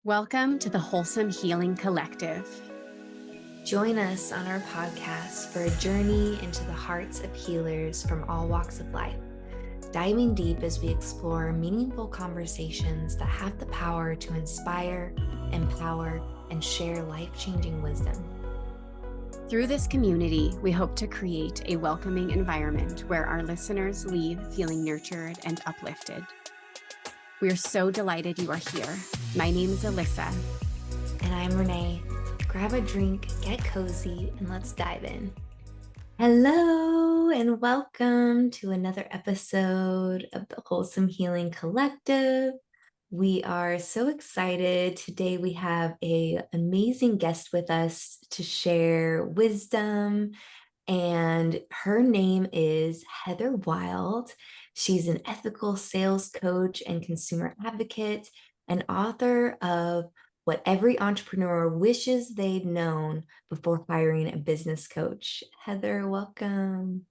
Welcome to the Wholesome Healing Collective. Join us on our podcast for a journey into the hearts of healers from all walks of life, diving deep as we explore meaningful conversations that have the power to inspire, empower, and share life-changing wisdom. Through this community, we hope to create a welcoming environment where our listeners leave feeling nurtured and uplifted. We are so delighted you are here. My name is Alyssa. And I'm Renee. Grab a drink, get cozy, and let's dive in. Hello, and welcome to another episode of the Wholesome Healing Collective. We are so excited. Today we have an amazing guest with us to share wisdom, and her name is Heather Wylde. She's an ethical sales coach and consumer advocate, and author of What Every Entrepreneur Wishes They'd Known Before Hiring a Business Coach. Heather, welcome.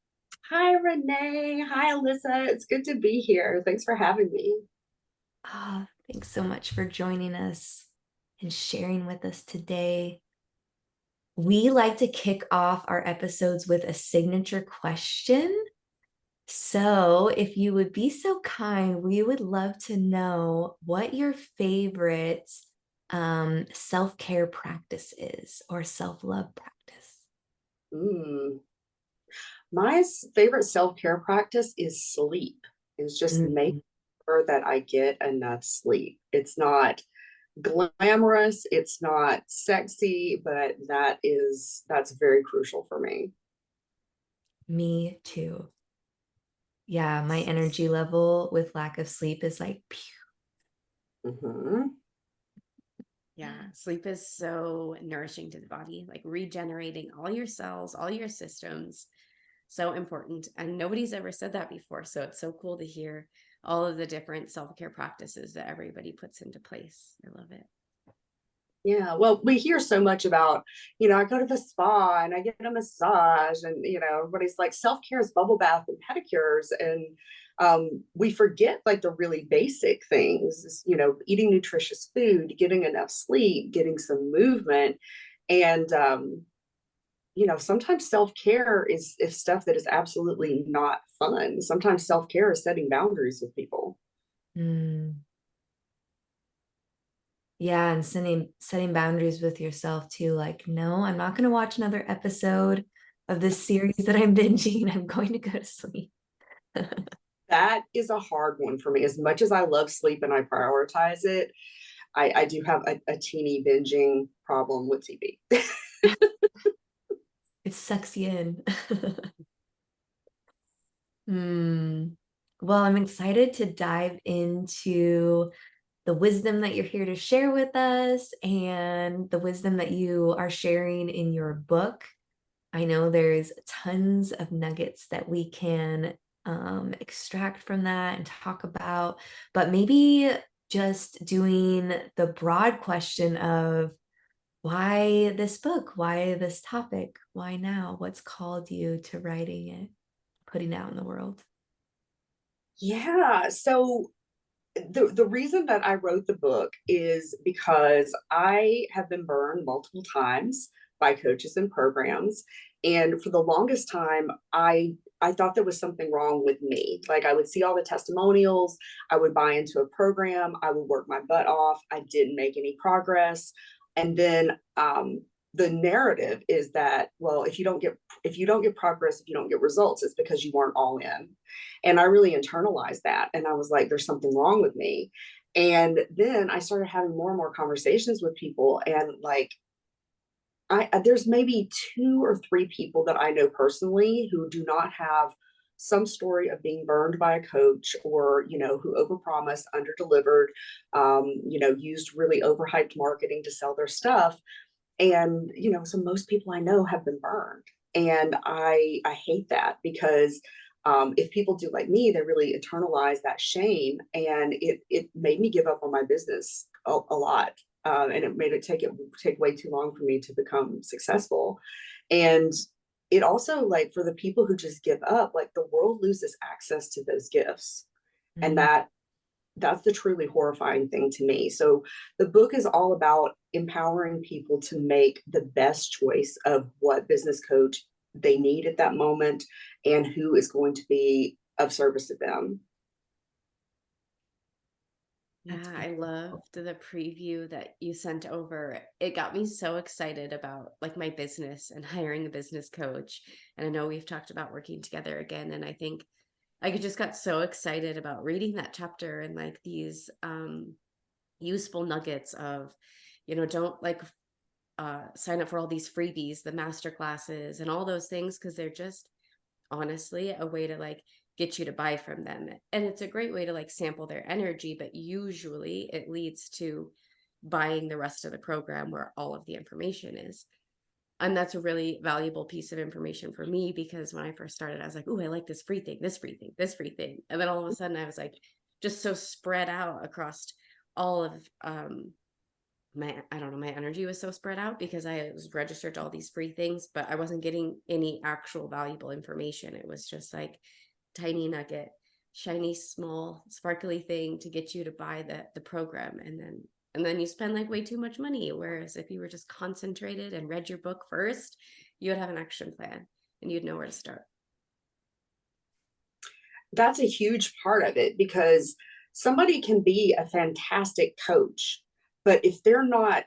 Hi, Renee. Hi, Alyssa. It's good to be here. Thanks for having me. Thanks so much for joining us and sharing with us today. We like to kick off our episodes with a signature question. So if you would be so kind, we would love to know what your favorite self-care practice is, or self-love practice. My favorite self-care practice is sleep. It's just making sure that I get enough sleep. It's not glamorous, it's not sexy, but that's very crucial for me. Me too. Yeah, my energy level with lack of sleep is like pew. Yeah, sleep is so nourishing to the body, like regenerating all your cells, all your systems. So important. And nobody's ever said that before. So it's so cool to hear all of the different self-care practices that everybody puts into place. I love it. Yeah, well, we hear so much about, I go to the spa and I get a massage, and, everybody's like, self-care is bubble bath and pedicures. And we forget like the really basic things, eating nutritious food, getting enough sleep, getting some movement. And, sometimes self-care is stuff that is absolutely not fun. Sometimes self-care is setting boundaries with people. Yeah, and setting boundaries with yourself too. Like, no, I'm not going to watch another episode of this series that I'm binging. I'm going to go to sleep. That is a hard one for me. As much as I love sleep and I prioritize it, I do have a teeny binging problem with TV. It sucks you in. Well, I'm excited to dive into the wisdom that you're here to share with us and the wisdom that you are sharing in your book. I know there's tons of nuggets that we can extract from that and talk about, but maybe just doing the broad question of why this book, why this topic, why now, what's called you to writing it, putting it out in the world? Yeah, so the reason that I wrote the book is because I have been burned multiple times by coaches and programs. And for the longest time, I thought there was something wrong with me. Like, I would see all the testimonials, I would buy into a program, I would work my butt off, I didn't make any progress. And then the narrative is that, well, if you don't get progress, if you don't get results, it's because you weren't all in. And I really internalized that. And I was like, there's something wrong with me. And then I started having more and more conversations with people. And like, there's maybe 2 or 3 people that I know personally who do not have some story of being burned by a coach, or, who overpromised, underdelivered, used really overhyped marketing to sell their stuff. And, so most people I know have been burned. And I hate that, because if people do like me, they really internalize that shame. And it made me give up on my business a lot. And it made it take way too long for me to become successful. And it also, like, for the people who just give up, like, the world loses access to those gifts. And that that's the truly horrifying thing to me. So the book is all about empowering people to make the best choice of what business coach they need at that moment and who is going to be of service to them. Yeah, I loved the preview that you sent over. It got me so excited about like my business and hiring a business coach. And I know we've talked about working together again. And I think I just got so excited about reading that chapter and like these useful nuggets of, don't like sign up for all these freebies, the master classes and all those things, because they're just honestly a way to like get you to buy from them. And it's a great way to like sample their energy, but usually it leads to buying the rest of the program where all of the information is. And that's a really valuable piece of information for me, because when I first started, I was like, oh, I like this free thing, this free thing, this free thing. And then all of a sudden I was like, just so spread out across all of I don't know, my energy was so spread out because I was registered to all these free things, but I wasn't getting any actual valuable information. It was just like tiny nugget, shiny, small, sparkly thing to get you to buy the program. And then you spend like way too much money. Whereas if you were just concentrated and read your book first, you would have an action plan and you'd know where to start. That's a huge part of it, because somebody can be a fantastic coach, but if they're not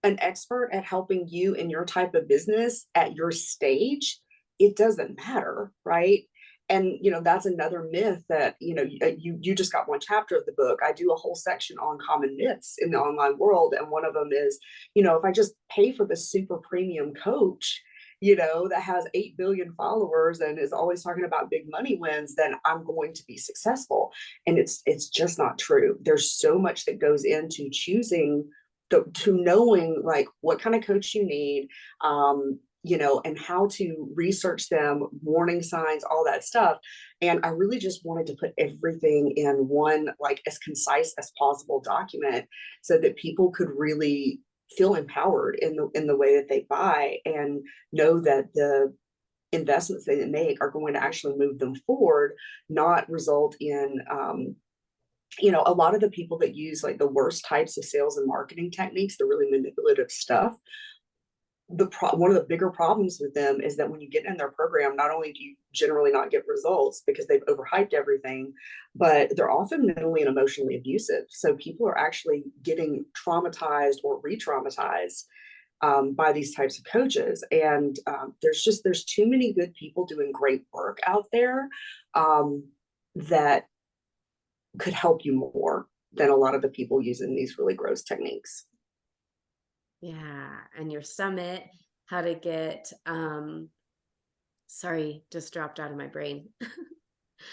an expert at helping you in your type of business at your stage, it doesn't matter, right? And that's another myth that you just got one chapter of the book. I do a whole section on common myths in the online world, and one of them is, if I just pay for the super premium coach, that has 8 billion followers and is always talking about big money wins, then I'm going to be successful. And it's just not true. There's so much that goes into choosing to knowing like what kind of coach you need, and how to research them, warning signs, all that stuff. And I really just wanted to put everything in one, like as concise as possible document, so that people could really feel empowered in the way that they buy, and know that the investments they make are going to actually move them forward, not result in a lot of the people that use like the worst types of sales and marketing techniques, the really manipulative stuff. One of the bigger problems with them is that when you get in their program, not only do you generally not get results because they've overhyped everything, but they're often mentally and emotionally abusive. So people are actually getting traumatized or re-traumatized by these types of coaches. And there's too many good people doing great work out there that could help you more than a lot of the people using these really gross techniques. Yeah. And your summit, how to get, sorry, just dropped out of my brain.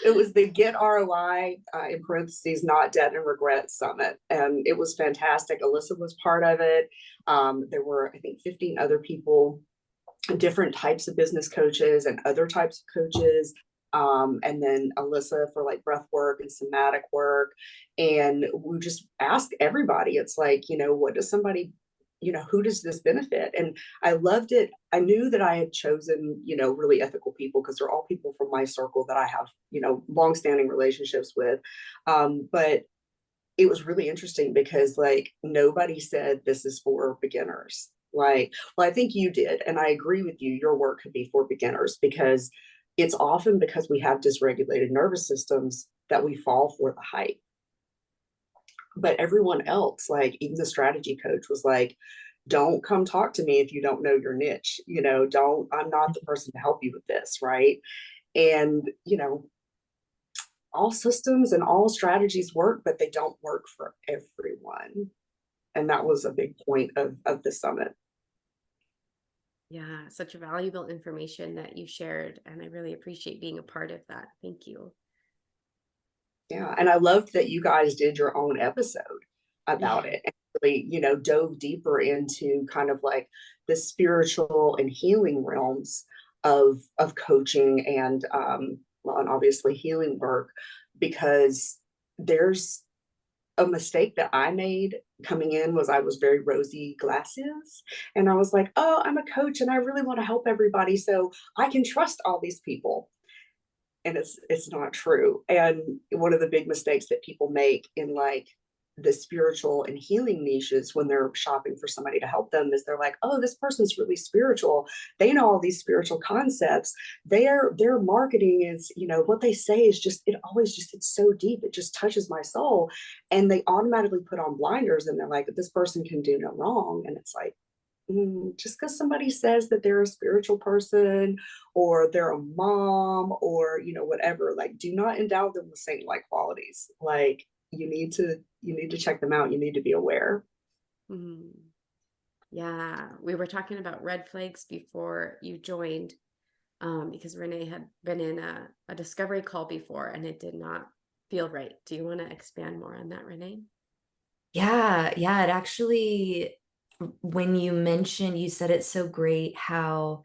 It was the Get ROI, in parentheses, Not Debt and Regret Summit. And it was fantastic. Alyssa was part of it. There were, I think, 15 other people, different types of business coaches and other types of coaches. And then Alyssa for like breath work and somatic work. And we just asked everybody, it's like, what does somebody, who does this benefit? And I loved it. I knew that I had chosen, really ethical people, because they're all people from my circle that I have, longstanding relationships with. But it was really interesting because like nobody said this is for beginners. Like, well, I think you did. And I agree with you. Your work could be for beginners, because it's often because we have dysregulated nervous systems that we fall for the hype. But everyone else, like even the strategy coach was like, don't come talk to me if you don't know your niche, I'm not the person to help you with this. Right. And, all systems and all strategies work, but they don't work for everyone. And that was a big point of the summit. Yeah, such valuable information that you shared. And I really appreciate being a part of that. Thank you. Yeah. And I loved that you guys did your own episode about Yeah. it, and really, dove deeper into kind of like the spiritual and healing realms of coaching and well, and obviously healing work, because there's a mistake that I made coming in was I was very rosy glasses, and I was like, oh, I'm a coach and I really want to help everybody, so I can trust all these people. and it's not true. And one of the big mistakes that people make in like the spiritual and healing niches when they're shopping for somebody to help them is they're like, oh, this person's really spiritual, they know all these spiritual concepts, their marketing is, you know, what they say is just, it always just, it's so deep, it just touches my soul. And they automatically put on blinders and they're like, this person can do no wrong. And it's like, just because somebody says that they're a spiritual person or they're a mom or, you know, whatever, like, do not endow them with saint-like qualities. Like, you need to check them out. You need to be aware. Mhm. Yeah, we were talking about red flags before you joined, because Renee had been in a discovery call before and it did not feel right. Do you want to expand more on that, Renee? Yeah, yeah, it actually, when you said it so great how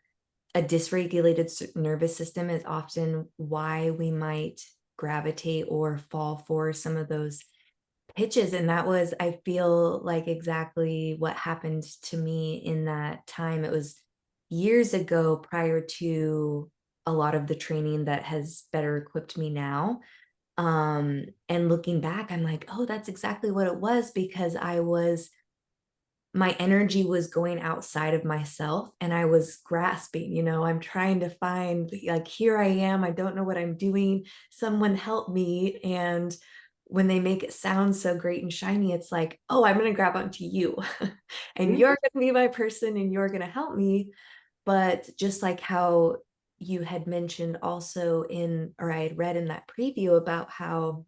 a dysregulated nervous system is often why we might gravitate or fall for some of those pitches. And that was, I feel like, exactly what happened to me in that time. It was years ago, prior to a lot of the training that has better equipped me now. And looking back, I'm like, oh, that's exactly what it was, because my energy was going outside of myself and I was grasping, I'm trying to find, like, here I am, I don't know what I'm doing, someone help me. And when they make it sound so great and shiny, it's like, oh, I'm going to grab onto you and Mhm. you're going to be my person and you're going to help me. But just like how you had mentioned also or I had read in that preview about how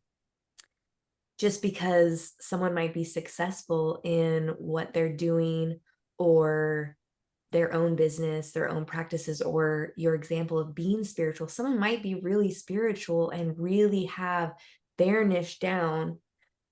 just because someone might be successful in what they're doing or their own business, their own practices, or your example of being spiritual, someone might be really spiritual and really have their niche down.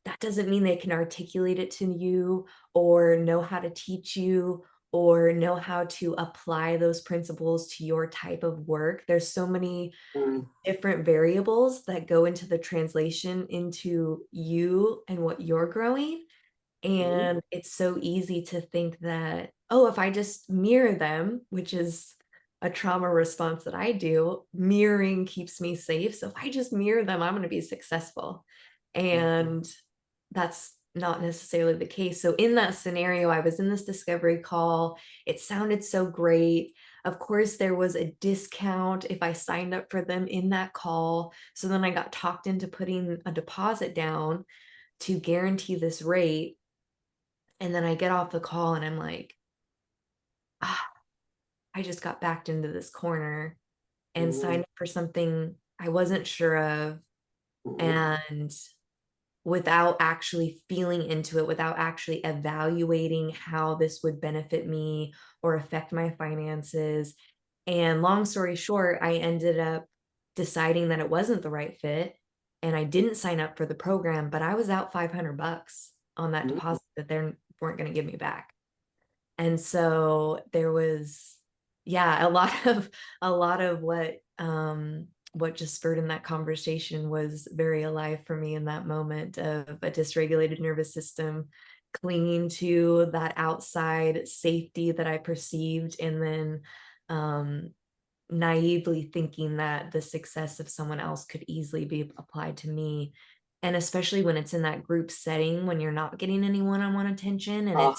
That doesn't mean they can articulate it to you or know how to teach you or know how to apply those principles to your type of work. There's so many Mm. different variables that go into the translation into you and what you're growing. Mhm. And it's so easy to think that, oh, if I just mirror them, which is a trauma response that I do, mirroring keeps me safe. So if I just mirror them, I'm going to be successful. Mhm. And that's not necessarily the case. So in that scenario, I was in this discovery call. It sounded so great. Of course, there was a discount if I signed up for them in that call. So then I got talked into putting a deposit down to guarantee this rate. And then I get off the call and I'm like, ah, I just got backed into this corner and Mhm. signed up for something I wasn't sure of. Mhm. And without actually feeling into it, without actually evaluating how this would benefit me or affect my finances. And long story short, I ended up deciding that it wasn't the right fit and I didn't sign up for the program, but I was out $500 on that Mhm. deposit that they weren't going to give me back. And so there was, yeah, a lot of what just spurred in that conversation was very alive for me in that moment of a dysregulated nervous system clinging to that outside safety that I perceived, and then um naively thinking that the success of someone else could easily be applied to me. And especially when it's in that group setting, when you're not getting any one-on-one attention and Oh,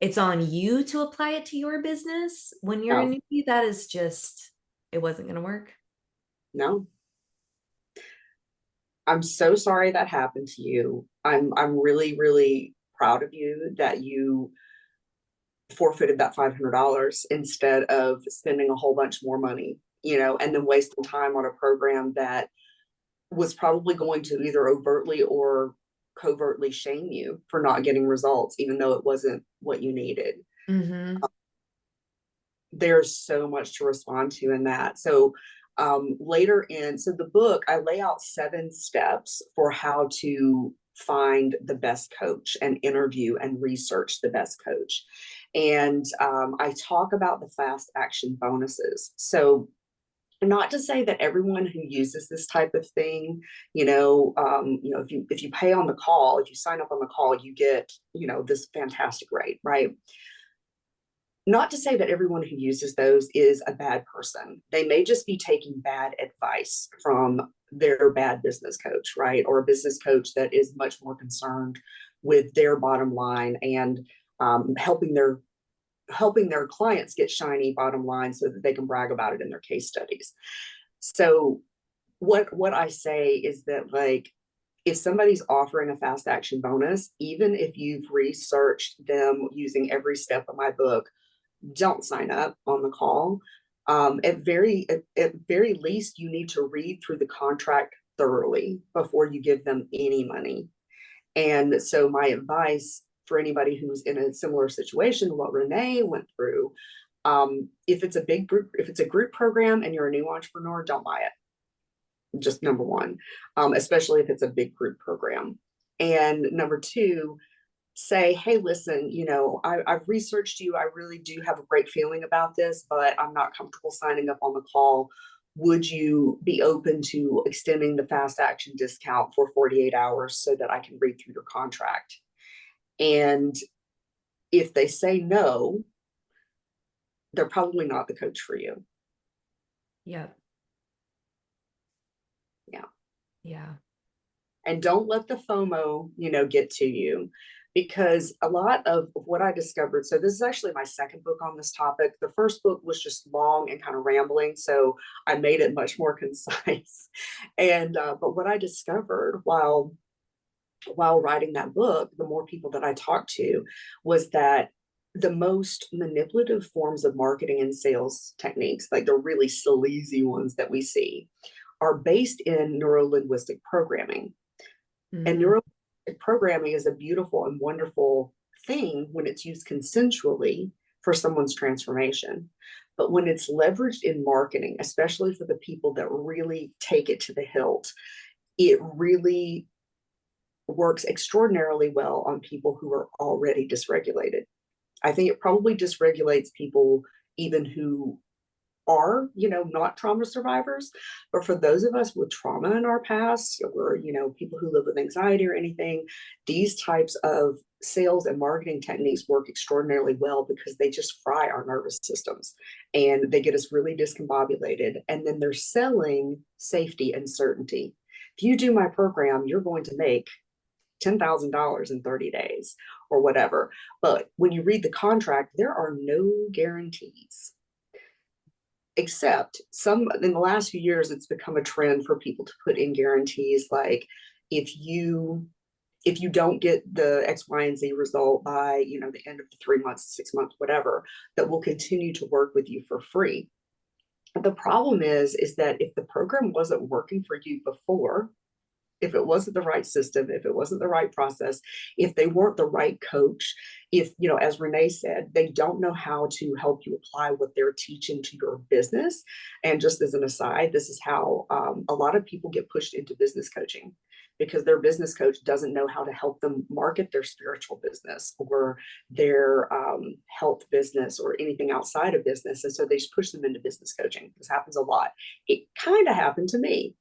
it's on you to apply it to your business when you're a no, newbie, that is just, it wasn't going to work. no. I'm so sorry that happened to you. I'm really, really proud of you that you forfeited that $500 instead of spending a whole bunch more money, and then wasting time on a program that was probably going to either overtly or covertly shame you for not getting results, even though it wasn't what you needed. Mm-hmm. There's so much to respond to in that. So so the book, I lay out 7 steps for how to find the best coach and interview and research the best coach. And I talk about the fast action bonuses. So not to say that everyone who uses this type of thing, if you pay on the call, if you sign up on the call, you get, this fantastic rate, right? not to say that everyone who uses those is a bad person. They may just be taking bad advice from their bad business coach, right? Or a business coach that is much more concerned with their bottom line and helping their clients get shiny bottom line so that they can brag about it in their case studies. So what I say is that, like, if somebody's offering a fast action bonus, even if you've researched them using every step of my book, don't sign up on the call. At very least, you need to read through the contract thoroughly before you give them any money. And so my advice for anybody who's in a similar situation to what Renee went through, if it's a group program and you're a new entrepreneur, don't buy it. Just number one, especially if it's a big group program. And number two, say, hey, listen, I've researched you. I really do have a great feeling about this, but I'm not comfortable signing up on the call. Would you be open to extending the fast action discount for 48 hours so that I can read through your contract? And if they say no, they're probably not the coach for you. Yep. Yeah. Yeah. And don't let the FOMO, get to you, because a lot of what I discovered, so this is actually my second book on this topic. The first book was just long and kind of rambling, so I made it much more concise. And but what I discovered while writing that book, the more people that I talked to, was that the most manipulative forms of marketing and sales techniques, like the really sleazy ones that we see, are based in neuro-linguistic programming. And neuro-linguistic programming is a beautiful and wonderful thing when it's used consensually for someone's transformation. But when it's leveraged in marketing, especially for the people that really take it to the hilt, it really works extraordinarily well on people who are already dysregulated. I think it probably dysregulates people even who are, not trauma survivors. But for those of us with trauma in our past, or, people who live with anxiety or anything, these types of sales and marketing techniques work extraordinarily well because they just fry our nervous systems and they get us really discombobulated. And then they're selling safety and certainty. If you do my program, you're going to make $10,000 in 30 days or whatever. But when you read the contract, there are no guarantees. Except in the last few years, it's become a trend for people to put in guarantees like, if you don't get the X, Y, and Z result by, the end of the 3 months, 6 months, whatever, that we'll continue to work with you for free. The problem is that if the program wasn't working for you before, if it wasn't the right system, if it wasn't the right process, if they weren't the right coach, if, as Renee said, they don't know how to help you apply what they're teaching to your business. And just as an aside, this is how a lot of people get pushed into business coaching, because their business coach doesn't know how to help them market their spiritual business or their health business or anything outside of business. And so they just push them into business coaching. This happens a lot. It kind of happened to me.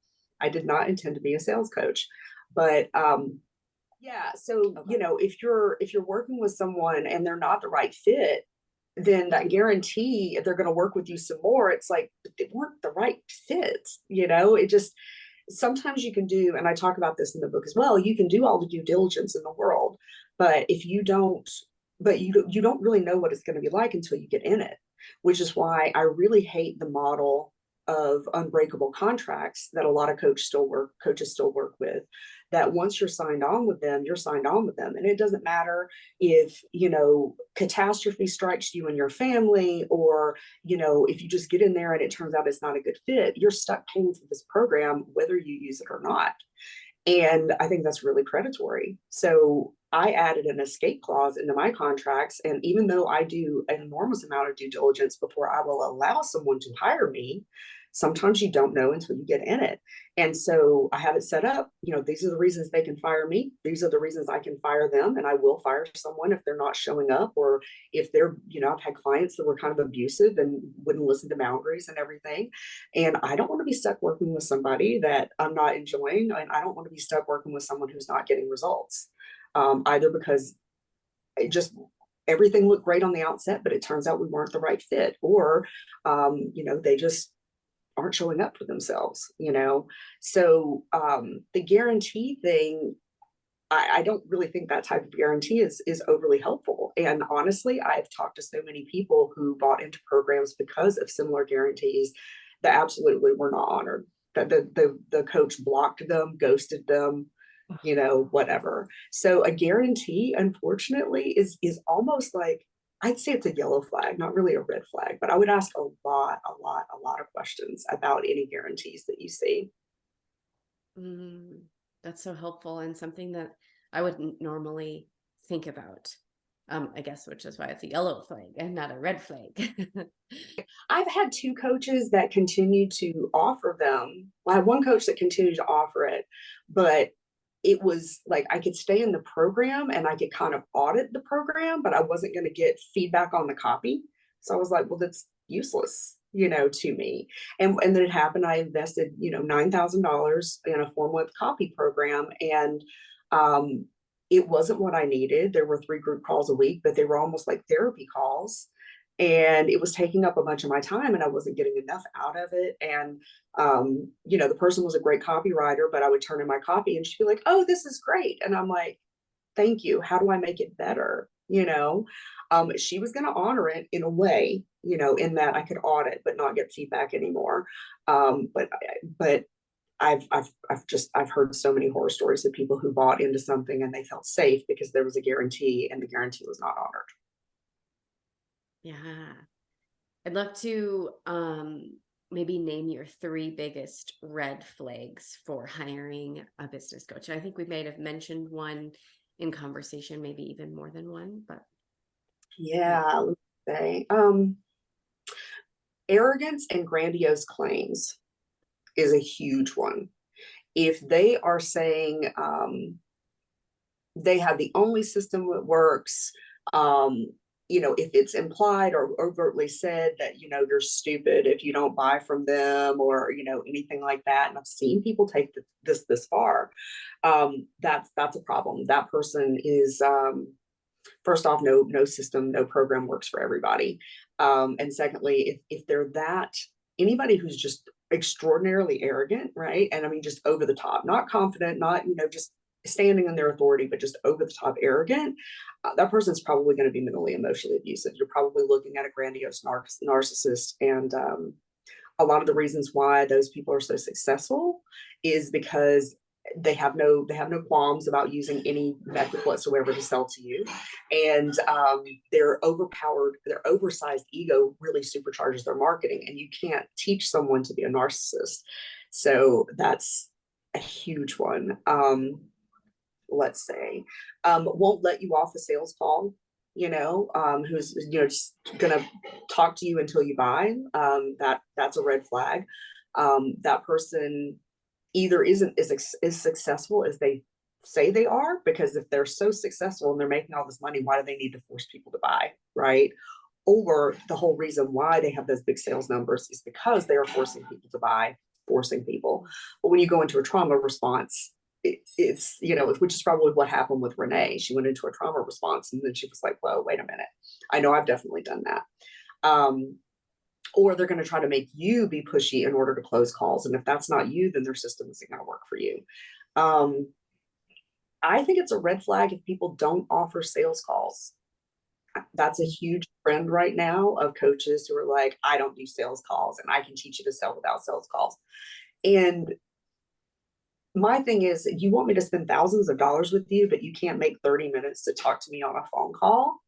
I did not intend to be a sales coach, but yeah. So, if you're working with someone and they're not the right fit, then that guarantee they're going to work with you some more. It's like, they weren't the right fit. It just, sometimes you can do, and I talk about this in the book as well, you can do all the due diligence in the world, but if you don't, you don't really know what it's going to be like until you get in it, which is why I really hate the model of unbreakable contracts that a lot of coaches still work with, that once you're signed on with them, you're signed on with them. And it doesn't matter if, catastrophe strikes you and your family, or, if you just get in there and it turns out it's not a good fit, you're stuck paying for this program, whether you use it or not. And I think that's really predatory. So I added an escape clause into my contracts. And even though I do an enormous amount of due diligence before I will allow someone to hire me, sometimes you don't know until you get in it. And so I have it set up, these are the reasons they can fire me. These are the reasons I can fire them. And I will fire someone if they're not showing up, or if they're, I've had clients that were kind of abusive and wouldn't listen to boundaries and everything. And I don't want to be stuck working with somebody that I'm not enjoying. And I don't want to be stuck working with someone who's not getting results, either because everything looked great on the outset, but it turns out we weren't the right fit, or they just aren't showing up for themselves, So the guarantee thing, I don't really think that type of guarantee is overly helpful. And honestly, I've talked to so many people who bought into programs because of similar guarantees that absolutely were not honored. That the coach blocked them, ghosted them, whatever. So a guarantee, unfortunately, is almost like, I'd say it's a yellow flag, not really a red flag, but I would ask a lot of questions about any guarantees that you see. That's so helpful, and something that I wouldn't normally think about. I guess, which is why it's a yellow flag and not a red flag. I've had two coaches that continue to offer them. Well, I had one coach that continued to offer it, but it was like I could stay in the program and I could kind of audit the program, but I wasn't going to get feedback on the copy. So I was like, well, that's useless, to me. And then it happened. I invested, $9,000 in a 4-month copy program, and it wasn't what I needed. There were 3 group calls a week, but they were almost like therapy calls. And it was taking up a bunch of my time, and I wasn't getting enough out of it. And, the person was a great copywriter, but I would turn in my copy and she'd be like, oh, this is great. And I'm like, thank you. How do I make it better? She was going to honor it in a way, in that I could audit, but not get feedback anymore. But I've heard so many horror stories of people who bought into something and they felt safe because there was a guarantee and the guarantee was not honored. Yeah. I'd love to maybe name your 3 biggest red flags for hiring a business coach. I think we may have mentioned one in conversation, maybe even more than one, but yeah, let me say, arrogance and grandiose claims is a huge one. If they are saying they have the only system that works, if it's implied or overtly said that, you're stupid if you don't buy from them, or, anything like that. And I've seen people take this far. That's a problem. That person is, first off, no system, no program works for everybody. And secondly, if they're anybody who's just extraordinarily arrogant, right? And I mean, just over the top, not confident, not, just standing in their authority, but just over the top arrogant, that person's probably going to be mentally, emotionally abusive. You're probably looking at a grandiose narcissist. And a lot of the reasons why those people are so successful is because they have no qualms about using any method whatsoever to sell to you. And their oversized ego really supercharges their marketing, and you can't teach someone to be a narcissist. So that's a huge one. Let's say, won't let you off a sales call, who's, just gonna talk to you until you buy. That's a red flag. That person either isn't as successful as they say they are, because if they're so successful and they're making all this money, why do they need to force people to buy, right? Or the whole reason why they have those big sales numbers is because they are forcing people to buy, forcing people. But when you go into a trauma response, it's which is probably what happened with Renee. She went into a trauma response, and then she was like, whoa, wait a minute, I know I've definitely done that. Or they're going to try to make you be pushy in order to close calls, and if that's not you, then their system isn't going to work for you. I think it's a red flag if people don't offer sales calls. That's a huge trend right now of coaches who are like, I don't do sales calls, and I can teach you to sell without sales calls. And my thing is, you want me to spend thousands of dollars with you, but you can't make 30 minutes to talk to me on a phone call,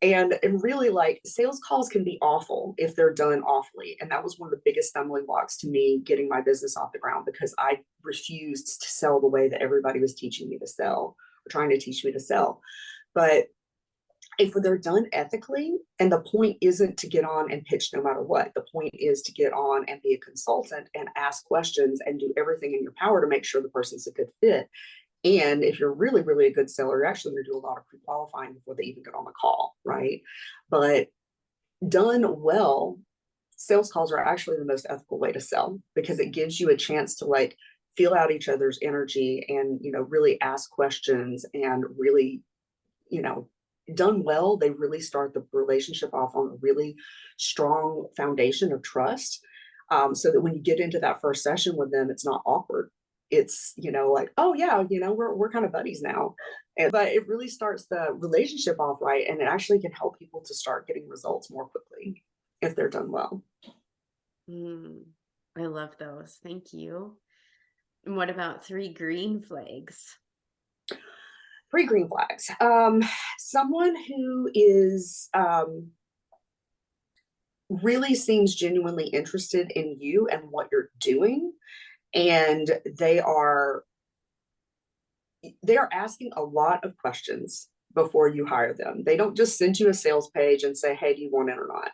And really, like, sales calls can be awful if they're done awfully. And that was one of the biggest stumbling blocks to me getting my business off the ground, because I refused to sell the way that everybody was teaching me to sell, or trying to teach me to sell. But if they're done ethically, and the point isn't to get on and pitch no matter what, the point is to get on and be a consultant and ask questions and do everything in your power to make sure the person's a good fit. And if you're really, really a good seller, you're actually going to do a lot of pre-qualifying before they even get on the call, right? But done well, sales calls are actually the most ethical way to sell, because it gives you a chance to, like, feel out each other's energy and, really ask questions and really done well, they really start the relationship off on a really strong foundation of trust. So that when you get into that first session with them, it's not awkward. It's, like, oh yeah, we're kind of buddies now. But it really starts the relationship off right. And it actually can help people to start getting results more quickly if they're done well. I love those. Thank you. And what about 3 green flags? 3 green flags. Someone who is really seems genuinely interested in you and what you're doing, and they're asking a lot of questions before you hire them. They don't just send you a sales page and say, hey, do you want it or not?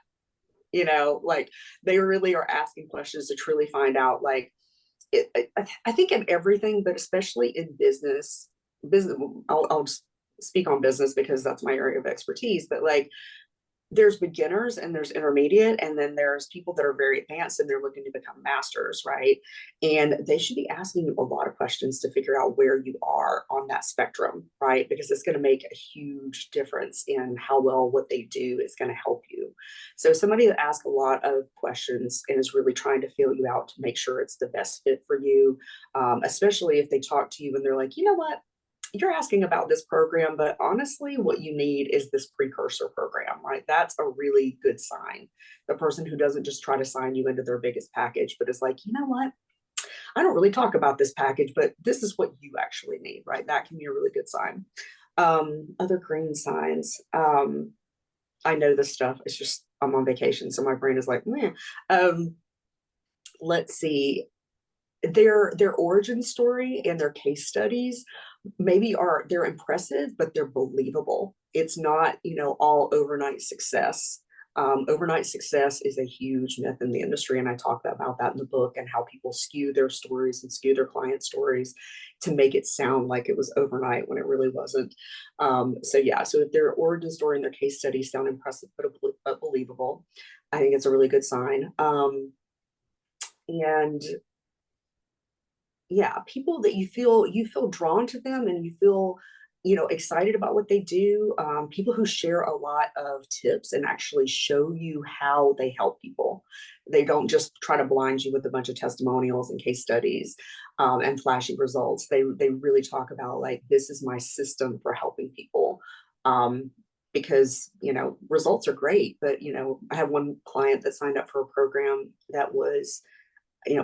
Like, they really are asking questions to truly find out, like, I think in everything, but especially in business, I'll just speak on business because that's my area of expertise, but like, there's beginners and there's intermediate, and then there's people that are very advanced and they're looking to become masters, right? And they should be asking you a lot of questions to figure out where you are on that spectrum, right? Because it's going to make a huge difference in how well what they do is going to help you. So somebody that asks a lot of questions and is really trying to feel you out to make sure it's the best fit for you, especially if they talk to you and they're like, you know what? You're asking about this program, but honestly, what you need is this precursor program, right? That's a really good sign. The person who doesn't just try to sign you into their biggest package, but is like, you know what? I don't really talk about this package, but this is what you actually need, right? That can be a really good sign. Other green signs. I know this stuff. It's just, I'm on vacation, so my brain is like, meh. Let's see. Their origin story and their case studies they're impressive, but they're believable. It's not, all overnight success. Overnight success is a huge myth in the industry, and I talk about that in the book, and how people skew their stories and skew their client stories to make it sound like it was overnight when it really wasn't. So if their origin story and their case studies sound impressive but believable, I think it's a really good sign. And yeah, people that you feel drawn to them, and you feel, excited about what they do. People who share a lot of tips and actually show you how they help people. They don't just try to blind you with a bunch of testimonials and case studies, and flashy results. They really talk about, like, this is my system for helping people. Because results are great, but I have one client that signed up for a program that was,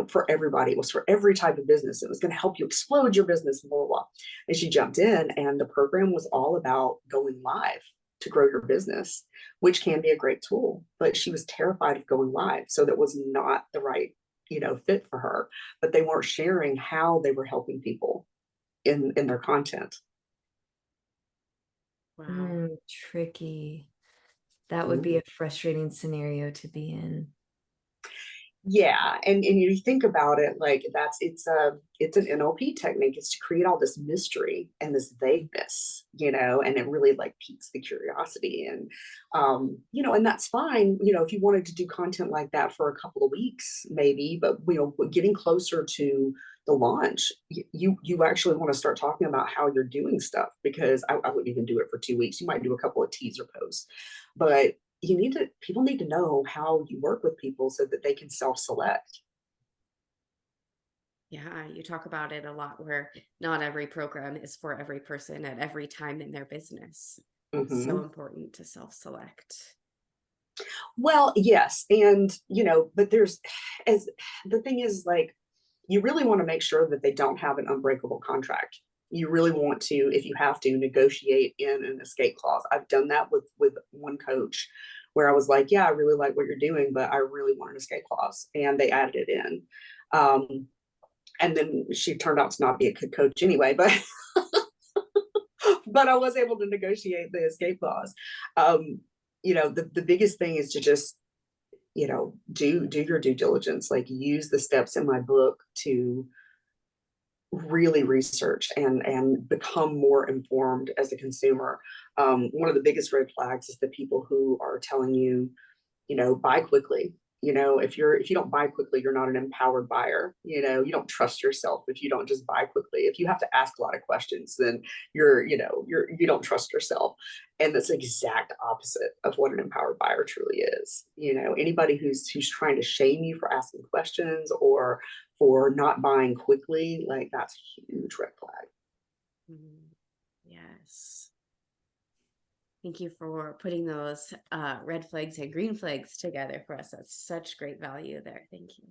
for everybody. It was for every type of business. It was going to help you explode your business, blah, blah, blah. And she jumped in, and the program was all about going live to grow your business, which can be a great tool. But she was terrified of going live. So that was not the right, fit for her. But they weren't sharing how they were helping people in their content. Wow. Tricky. That would be a frustrating scenario to be in. Yeah, and you think about it, like, it's an NLP technique. It's to create all this mystery and this vagueness, and it really, like, piques the curiosity. And and that's fine, if you wanted to do content like that for a couple of weeks, maybe. But getting closer to the launch, you actually want to start talking about how you're doing stuff, because I wouldn't even do it for 2 weeks. You might do a couple of teaser posts, but people need to know how you work with people so that they can self-select. Yeah, you talk about it a lot, where not every program is for every person at every time in their business. It's so important to self-select. Well, yes. And, but the thing is, like, you really want to make sure that they don't have an unbreakable contract. You really want to, if you have to, negotiate in an escape clause. I've done that with one coach, where I was like, yeah, I really like what you're doing, but I really want an escape clause. And they added it in. And then she turned out to not be a good coach anyway, but but I was able to negotiate the escape clause. The biggest thing is to just, do your due diligence. Like, use the steps in my book to really research and become more informed as a consumer. One of the biggest red flags is the people who are telling you, buy quickly. if you don't buy quickly, you're not an empowered buyer. You don't trust yourself if you don't just buy quickly. If you have to ask a lot of questions, then you don't trust yourself. And that's the exact opposite of what an empowered buyer truly is. Anybody who's trying to shame you for asking questions or for not buying quickly, like, that's a huge red flag. Yes. Thank you for putting those red flags and green flags together for us. That's such great value there. Thank you.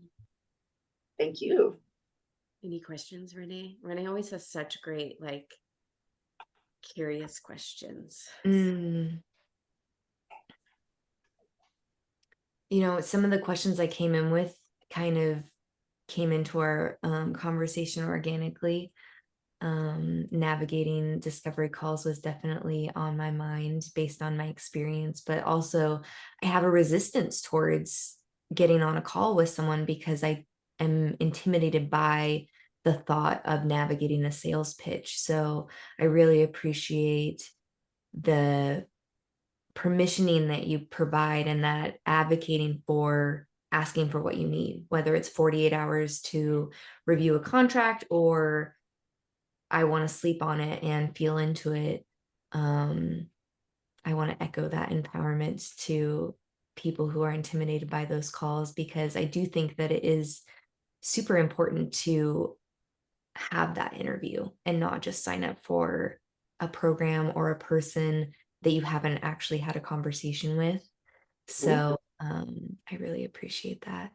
Thank you. Any questions, Renee? Renee always has such great, curious questions. Some of the questions I came in with kind of came into our conversation organically. Navigating discovery calls was definitely on my mind based on my experience, but also I have a resistance towards getting on a call with someone because I am intimidated by the thought of navigating a sales pitch. So I really appreciate the permissioning that you provide and that advocating for asking for what you need, whether it's 48 hours to review a contract or I want to sleep on it and feel into it. I want to echo that empowerment to people who are intimidated by those calls, because I do think that it is super important to have that interview and not just sign up for a program or a person that you haven't actually had a conversation with. So I really appreciate that.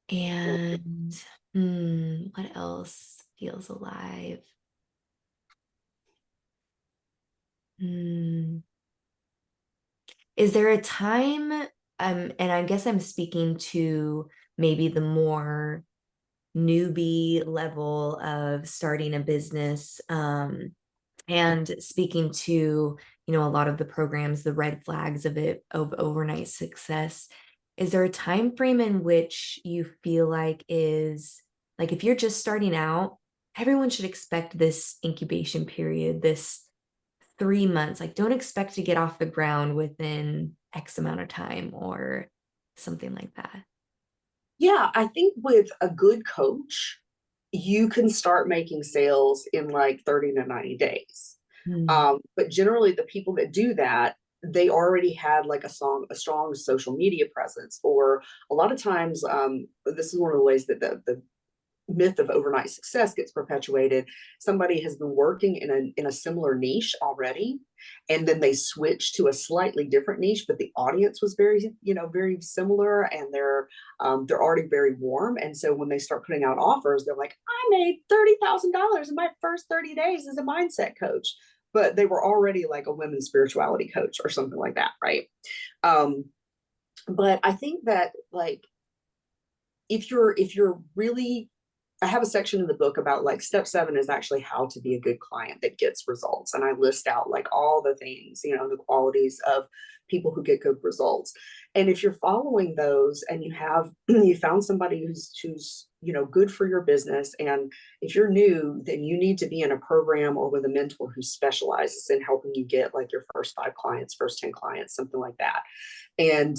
And what else feels alive? Is there a time, and I guess I'm speaking to maybe the more newbie level of starting a business, and speaking to, a lot of the programs, the red flags of overnight success. Is there a time frame in which you feel like is like, if you're just starting out, everyone should expect this incubation period, this 3 months, like don't expect to get off the ground within X amount of time or something like that? Yeah, I think with a good coach, you can start making sales in like 30 to 90 days. But generally the people that do that, they already had like a strong social media presence, or a lot of times, this is one of the ways that the myth of overnight success gets perpetuated. Somebody has been working in a similar niche already, and then they switch to a slightly different niche, but the audience was very similar, and they're already very warm. And so when they start putting out offers, they're like, I made $30,000 in my first 30 days as a mindset coach, but they were already like a women's spirituality coach or something like that, right? But I think that, like, if you're really, I have a section in the book about like step 7 is actually how to be a good client that gets results. And I list out like all the things, the qualities of people who get good results. And if you're following those and you found somebody who's good for your business, and if you're new, then you need to be in a program or with a mentor who specializes in helping you get like your first 5 clients, first 10 clients, something like that. And,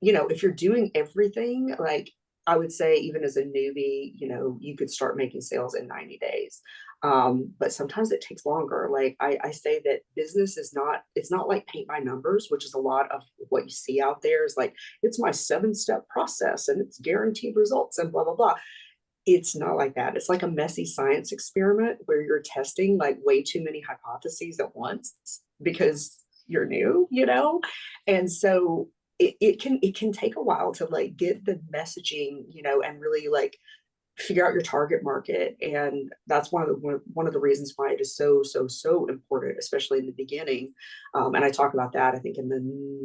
if you're doing everything, like, I would say even as a newbie, you could start making sales in 90 days. But sometimes it takes longer. Like I say that business it's not like paint by numbers, which is a lot of what you see out there is like, it's my 7-step process and it's guaranteed results and blah, blah, blah. It's not like that. It's like a messy science experiment where you're testing like way too many hypotheses at once because you're new, And so it can take a while to like get the messaging, and really like figure out your target market. And that's one of the reasons why it is so important, especially in the beginning. And I talk about that, I think, in the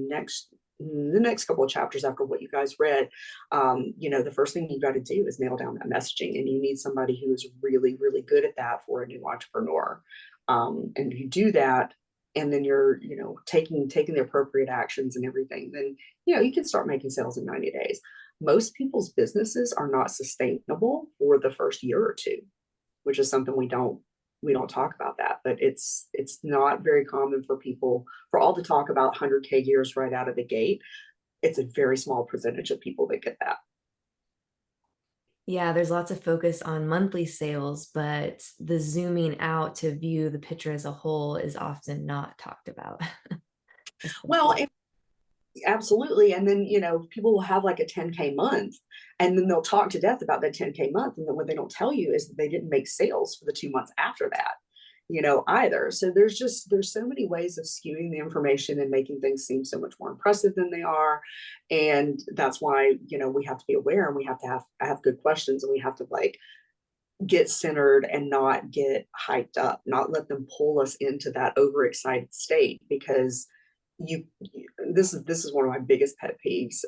next couple of chapters after what you guys read. The first thing you got to do is nail down that messaging, and you need somebody who is really, really good at that for a new entrepreneur. And if you do that, and then you're, taking the appropriate actions and everything, then, you can start making sales in 90 days. Most people's businesses are not sustainable for the first year or two, which is something we don't talk about that, but it's not very common for all the talk about 100K years right out of the gate. it's a very small percentage of people that get that. Yeah, there's lots of focus on monthly sales, but the zooming out to view the picture as a whole is often not talked about. Well, absolutely. And then, people will have like a 10K month, and then they'll talk to death about that 10K month. And then what they don't tell you is that they didn't make sales for the 2 months after that, either. So there's so many ways of skewing the information and making things seem so much more impressive than they are. And that's why, we have to be aware, and we have to have good questions, and we have to like get centered and not get hyped up, not let them pull us into that overexcited state, because this is one of my biggest pet peeves.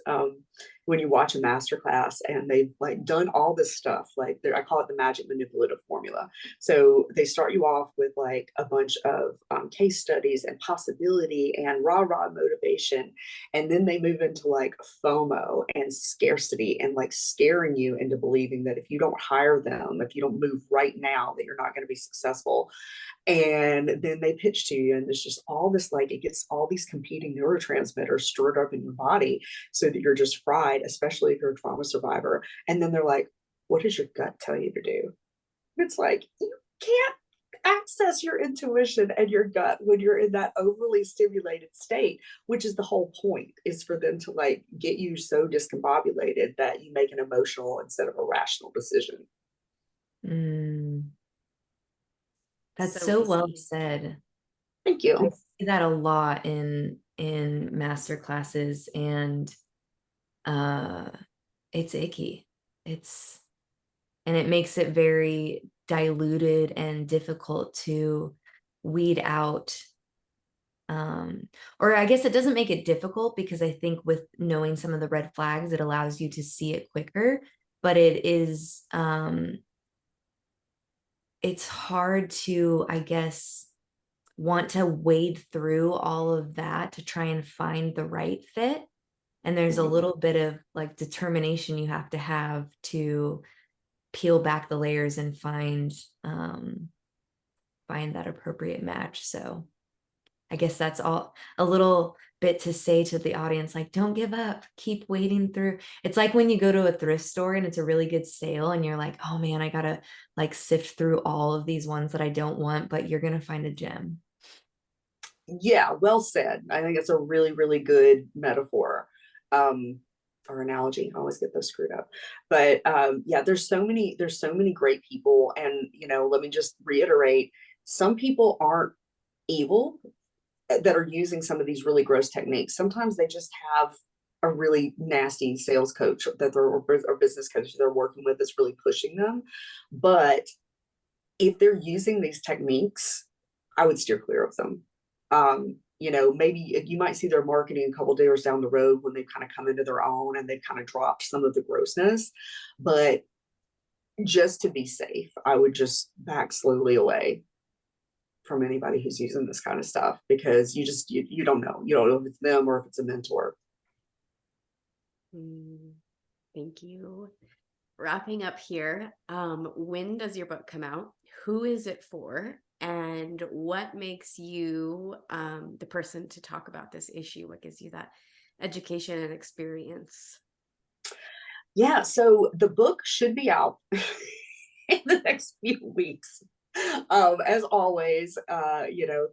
When you watch a master class and they've like done all this stuff, like I call it the magic manipulative formula. So they start you off with like a bunch of case studies and possibility and rah motivation, and then they move into like FOMO and scarcity, and like scaring you into believing that if you don't hire them, if you don't move right now, that you're not going to be successful. And then they pitch to you, and there's just all this, like, it gets all these competing neurotransmitters stirred up in your body so that you're just fried, especially if you're a trauma survivor. And then they're like, what does your gut tell you to do? It's like, you can't access your intuition and your gut when you're in that overly stimulated state, which is the whole point, is for them to like get you so discombobulated that you make an emotional instead of a rational decision. That's So so well easy. said. Thank you. I see that a lot in master classes, and it's icky. And it makes it very diluted and difficult to weed out. Or I guess it doesn't make it difficult, because I think with knowing some of the red flags, it allows you to see it quicker, but it's hard to, I guess, want to wade through all of that to try and find the right fit. And there's a little bit of like determination you have to peel back the layers and find that appropriate match. So I guess that's all, a little bit to say to the audience, like, don't give up, keep wading through. It's like when you go to a thrift store and it's a really good sale and you're like, oh man, I gotta like sift through all of these ones that I don't want, but you're gonna find a gem. Yeah, well said. I think it's a really, really good metaphor, or analogy. I always get those screwed up. But yeah, there's so many great people. And let me just reiterate, some people aren't evil that are using some of these really gross techniques. Sometimes they just have a really nasty sales coach that they're, or business coach they're working with that's really pushing them. But if they're using these techniques, I would steer clear of them. Maybe you might see their marketing a couple of years down the road when they've kind of come into their own and they've kind of dropped some of the grossness. But just to be safe, I would just back slowly away from anybody who's using this kind of stuff, because you don't know. You don't know if it's them or if it's a mentor. Thank you. Wrapping up here, when does your book come out? Who is it for? And what makes you the person to talk about this issue? What gives you that education and experience? Yeah, so the book should be out in the next few weeks. As always,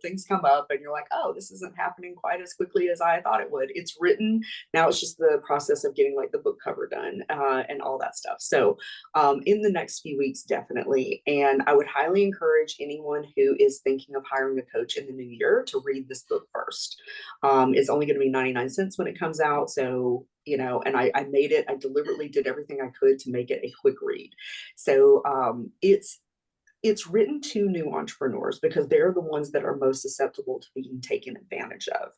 things come up and you're like, oh, this isn't happening quite as quickly as I thought it would. It's written. Now it's just the process of getting like the book cover done and all that stuff. So in the next few weeks, definitely. And I would highly encourage anyone who is thinking of hiring a coach in the new year to read this book first. It's only going to be 99 cents when it comes out. So and I made it, I deliberately did everything I could to make it a quick read. So it's written to new entrepreneurs, because they're the ones that are most susceptible to being taken advantage of,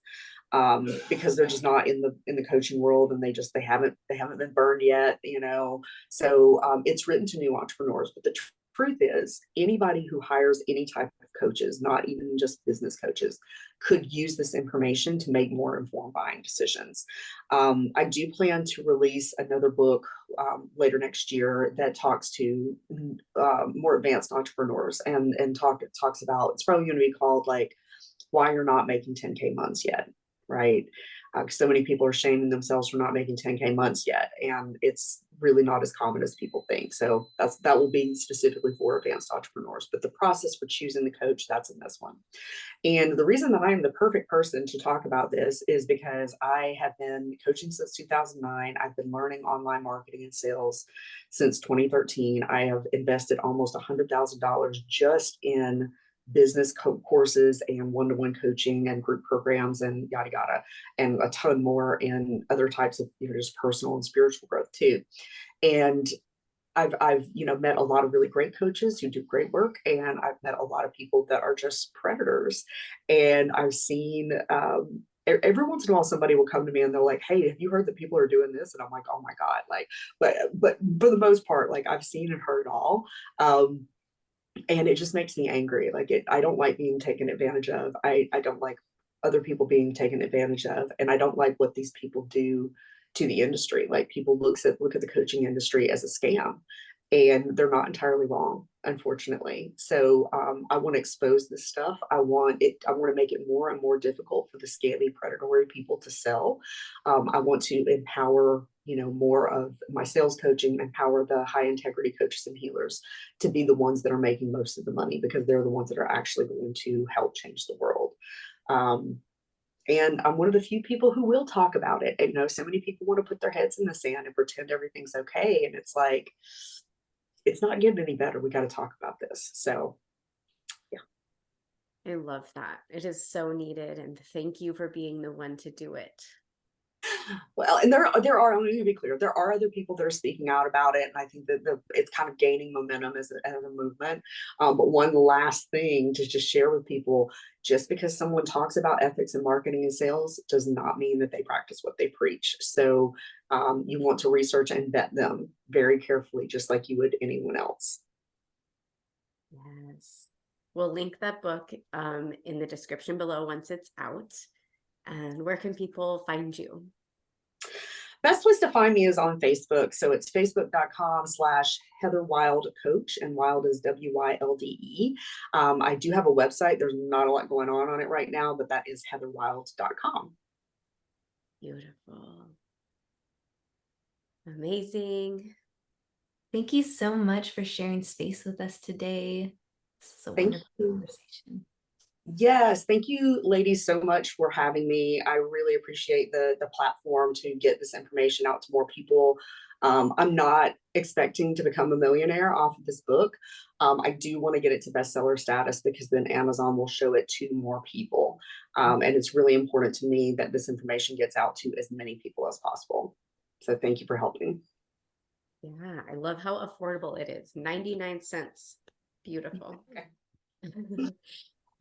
because they're just not in the coaching world, and they haven't been burned yet, So it's written to new entrepreneurs. But the truth is, anybody who hires any type of coaches, not even just business coaches, could use this information to make more informed buying decisions. I do plan to release another book later next year that talks to more advanced entrepreneurs and talks about, it's probably going to be called like why you're not making 10K months yet. right? So many people are shaming themselves for not making 10K months yet, and it's really not as common as people think. So that will be specifically for advanced entrepreneurs. But the process for choosing the coach, that's in this one. And the reason that I am the perfect person to talk about this is because I have been coaching since 2009. I've been learning online marketing and sales since 2013. I have invested almost $100,000 just in business courses and one-to-one coaching and group programs and yada yada, and a ton more in other types of just personal and spiritual growth too. And I've met a lot of really great coaches who do great work, and I've met a lot of people that are just predators. And I've seen every once in a while somebody will come to me and they're like, "Hey, have you heard that people are doing this?" And I'm like, "Oh my god!" Like, but for the most part, like I've seen and heard all. And it just makes me angry. Like I don't like being taken advantage of. I don't like other people being taken advantage of, and I don't like what these people do to the industry. Like people look at the coaching industry as a scam, and they're not entirely wrong, unfortunately. So I want to expose this stuff. I want to make it more and more difficult for the scaly, predatory people to sell. I want to empower more of my sales coaching, empower the high integrity coaches and healers to be the ones that are making most of the money, because they're the ones that are actually going to help change the world. And I'm one of the few people who will talk about it. And so many people want to put their heads in the sand and pretend everything's okay. And it's like, it's not getting any better. We got to talk about this. So, yeah. I love that. It is so needed. And thank you for being the one to do it. Well, and there are, let me be clear, there are other people that are speaking out about it, and I think that it's kind of gaining momentum as a movement. But one last thing to just share with people: just because someone talks about ethics in marketing and sales does not mean that they practice what they preach. So you want to research and vet them very carefully, just like you would anyone else. Yes. We'll link that book in the description below once it's out. And where can people find you? Best place to find me is on Facebook. So it's facebook.com/Heather Wylde Coach, and Wylde is WYLDE. I do have a website. There's not a lot going on it right now, but that is heatherwylde.com. Beautiful. Amazing. Thank you so much for sharing space with us today. This is a wonderful conversation. Yes, thank you, ladies, so much for having me. I really appreciate the platform to get this information out to more people. I'm not expecting to become a millionaire off of this book. I do want to get it to bestseller status, because then Amazon will show it to more people. And it's really important to me that this information gets out to as many people as possible. So thank you for helping. Yeah, I love how affordable it is. 99 cents. Beautiful. Okay.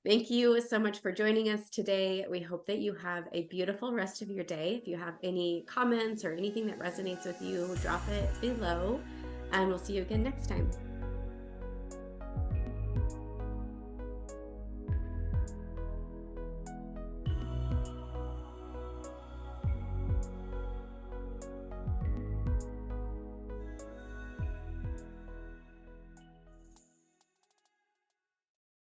Thank you so much for joining us today. We hope that you have a beautiful rest of your day. If you have any comments or anything that resonates with you, drop it below, and we'll see you again next time.